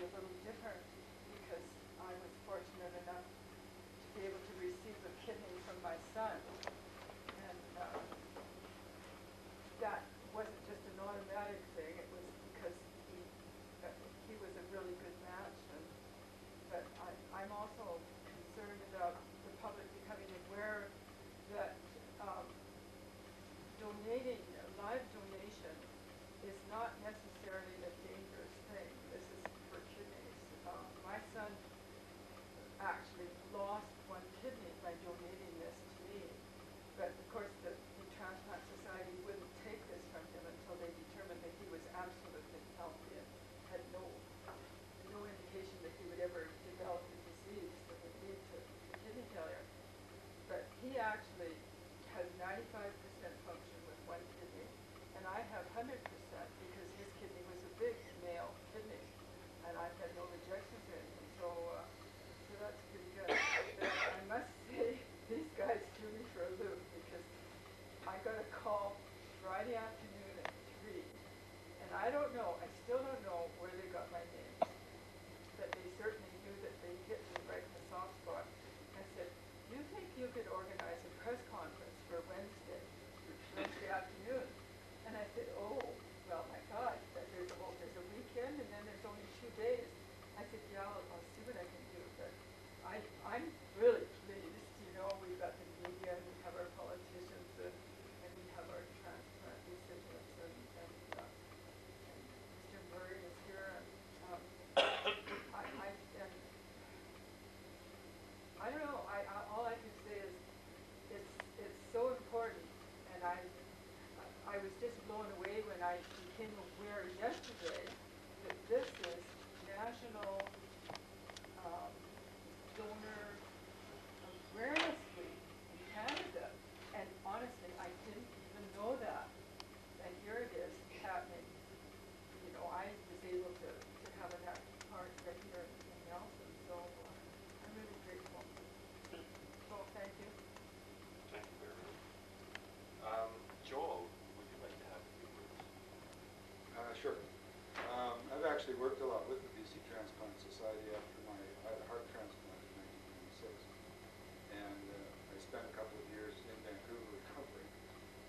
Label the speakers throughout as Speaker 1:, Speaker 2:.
Speaker 1: be a little different because I was fortunate enough to be able to receive a kidney from my son. And that wasn't just an automatic thing. It was because he was a really good match. But I'm also concerned about the public becoming aware that donating, live donation is not necessarily a dangerous thing. This is for kidneys. My son actually lost one kidney by donating this to me. But of course the Transplant Society wouldn't take this from him until they determined that he was absolutely healthy and had no indication that he would ever develop a disease that would lead to kidney failure. But he actually has 95% function with one kidney, and I have 100% because his kidney was a big male kidney, and I've had no rejections or anything. So that's pretty good. I must say, these guys threw me for a loop because I got a call Friday afternoon at 3, and I don't know, I still don't know where they got my name, but they certainly knew that they hit me right in the soft spot. I said, do you think you could organize a press conference for Wednesday afternoon? And I said, oh, well, my God, there's a weekend and then there's only 2 days. I said, yeah, I'll see what I can do. But I'm really pleased. You know, we've got the media, and we have our politicians, and we have our transplant recipients, and Mr. Murray is here. And I don't know. All I can say is it's so important, and I was just blown away when I became aware yesterday that this is National Donor Awareness Week in Canada, and honestly, I didn't even know that. And here it is happening. You know, I was able to have an active part right here in Nelson, so I'm really grateful. So thank you.
Speaker 2: Thank you very much. Joel, would you like to have a few words?
Speaker 3: Sure. I've actually worked a lot with the BC Transplant Society after I had a heart transplant in 1996. And I spent a couple of years in Vancouver recovering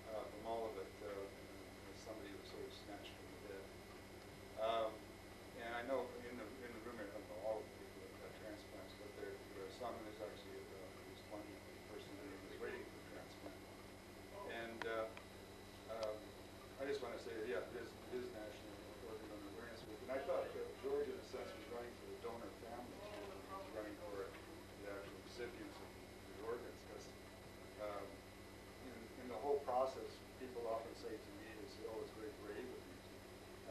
Speaker 3: from all of it as somebody who was sort of snatched from the dead. And I know in the room, I don't know all of the people that got transplants, but there are some, and there's actually at least one person who was waiting for transplant. And I just want to say that, yeah, it is National Organ Donor Awareness Week. And I thought George, in a sense, was running for the donor families. He was running for the actual recipients of the organs. Because in the whole process, people often say to me, they say, oh, it's very brave of you to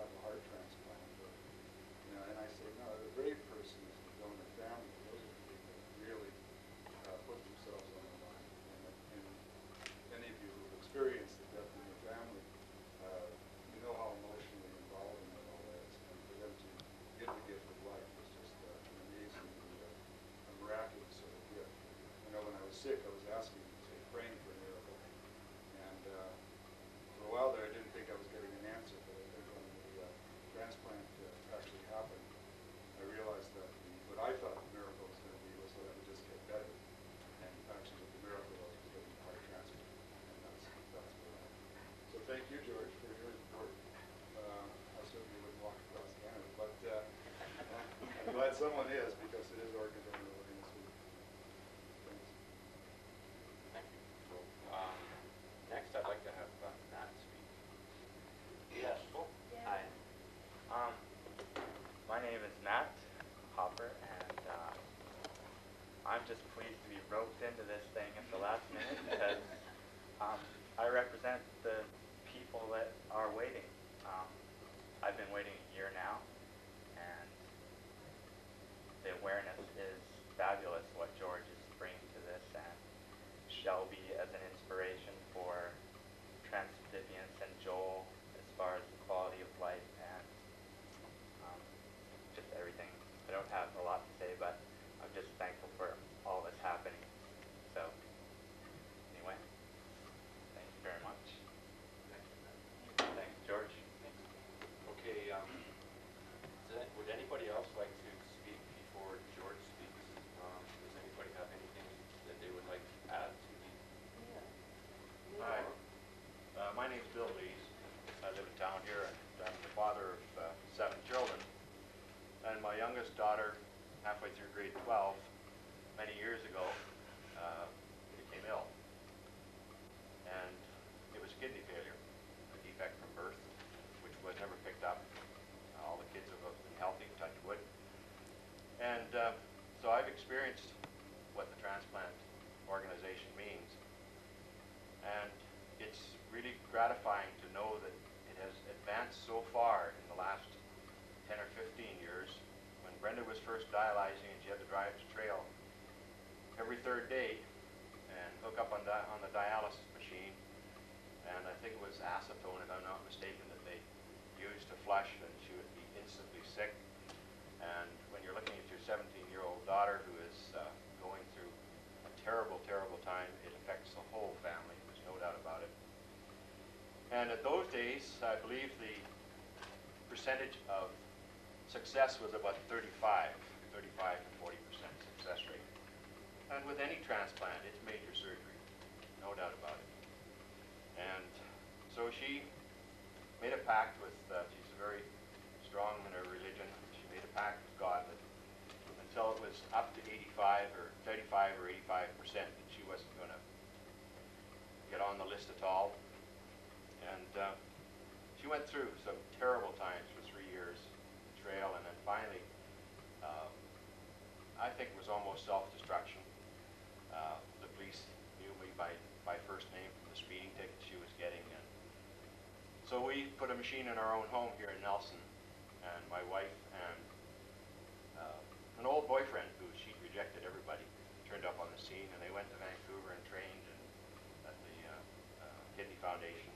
Speaker 3: have a heart transplant. Or, you know, and I say, no, the brave person is the donor family. Those are the people that really put themselves on the line. And any of you who've experienced the death in your family, you know how emotionally involved in it all is. And for them to give the gift of life was just an amazing, a miraculous sort of gift. You know, when I was sick, I was asking, say, praying for a miracle. And for a while there, I didn't think I was getting an answer. But I think when the transplant actually happened, I realized that what I thought the miracle was going to be was that I would just get better. And actually, what the miracle was getting a heart transplant. And that's what happened. So thank you, George, for your support. I certainly wouldn't walk across Canada, but I'm glad someone is, because it is Organ Donor Awareness Week. Thanks.
Speaker 2: Thank you, Joel. Next, I'd like to have Matt speak.
Speaker 4: Yes.
Speaker 2: Oh.
Speaker 4: Hi. My name is Matt Hopper, and I'm just pleased to be roped into this thing at the last minute because I represent the people that are waiting. I've been waiting a year now, and the awareness is fabulous what George is bringing to this, and shall be as an inspiration for recipients and Joel as far as the quality of life and just everything. I don't have a lot to say, but I'm just thankful for all that's happening. So anyway, thank you very much. Thanks, George.
Speaker 2: Okay, would anybody else like to
Speaker 5: grade 12 many years ago, became ill. And it was kidney failure, a defect from birth, which was never picked up. All the kids have been healthy, touch wood. And so I've experienced what the transplant organization means. And it's really gratifying to know that it has advanced so far in the last 10 or 15 years. When Brenda was first dialyzing and she had to drive to trail every third day and hook up on the dialysis machine, and I think it was acetone, if I'm not mistaken, that they used to flush, and she would be instantly sick. And when you're looking at your 17-year-old daughter who is going through a terrible, terrible time, it affects the whole family. There's no doubt about it. And at those days, I believe the percentage of success was about 35 to 40% success rate. And with any transplant, it's major surgery, no doubt about it. And so she made a pact with, she's very strong in her religion, she made a pact with God that until it was up to 35 or 85% that she wasn't going to get on the list at all. And she went through some terrible times for 3 years, trail, and then finally, I think it was almost self-destruction. The police knew me by first name from the speeding ticket she was getting. And so we put a machine in our own home here in Nelson, and my wife and an old boyfriend who she'd rejected everybody turned up on the scene, and they went to Vancouver and trained at the Kidney Foundation,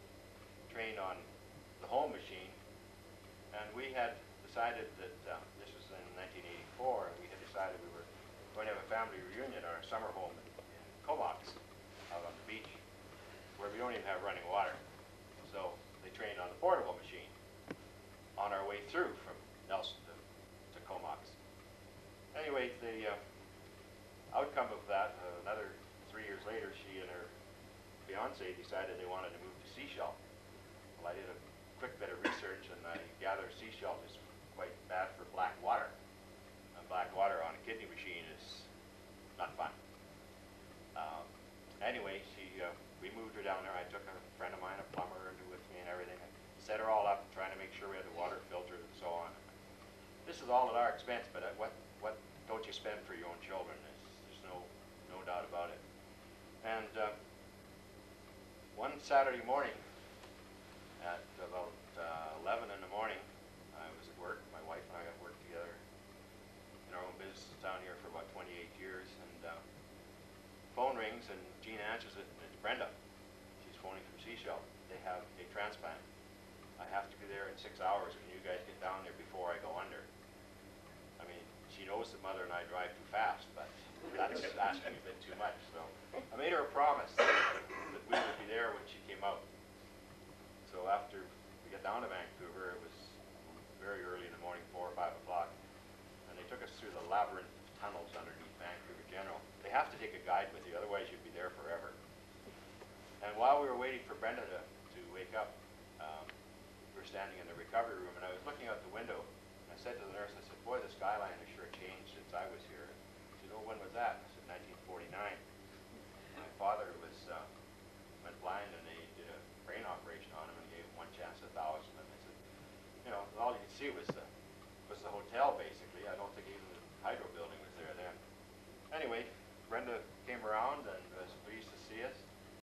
Speaker 5: trained on the home machine. And we had decided that, this was in 1984, and we had decided we were going to have a family reunion at our summer home in Comox, out on the beach, where we don't even have running water. So they trained on the portable machine on our way through from Nelson to Comox. Anyway, the outcome of that, another 3 years later, she and her fiance decided they wanted to move to Seashell. Well, I did a quick bit of research, and I gathered Seashell is quite bad for black water. And black water on a kidney machine is not fun. Anyway, we moved her down there. I took a friend of mine, a plumber, with me and everything, and set her all up, trying to make sure we had the water filtered and so on. This is all at our expense, but what don't you spend for your own children? There's no doubt about it. And one Saturday morning at about 11 in the morning, I was at work. My wife and I got worked together in our own business down here for about 28 years, and phone rings, and Jean answers it, and it's Brenda. She's phoning from Seashell. They have a transplant. I have to be there in 6 hours. Can you guys get down there before I go under? I mean, she knows that Mother and I drive too fast, but that's asking a bit too much. So I made her a promise that we would be there when she came out. So after we got down to Vancouver, it was very early in the morning, 4 or 5 o'clock, and they took us through the labyrinth of tunnels underneath Vancouver General. They have to take a guide with you, otherwise you'd be there forever. And while we were waiting for Brenda to wake up, we were standing in the recovery room, and I was looking out the window, and I said to the nurse, I said, boy, the skyline has sure changed since I was here. She said, oh, when was that? I said, 1949. My father went blind, and they did a brain operation on him and gave him 1 chance in 1,000. And they said, you know, all you could see was the hotel, basically. I don't think even the hydro building was there then. Anyway, Brenda came around, and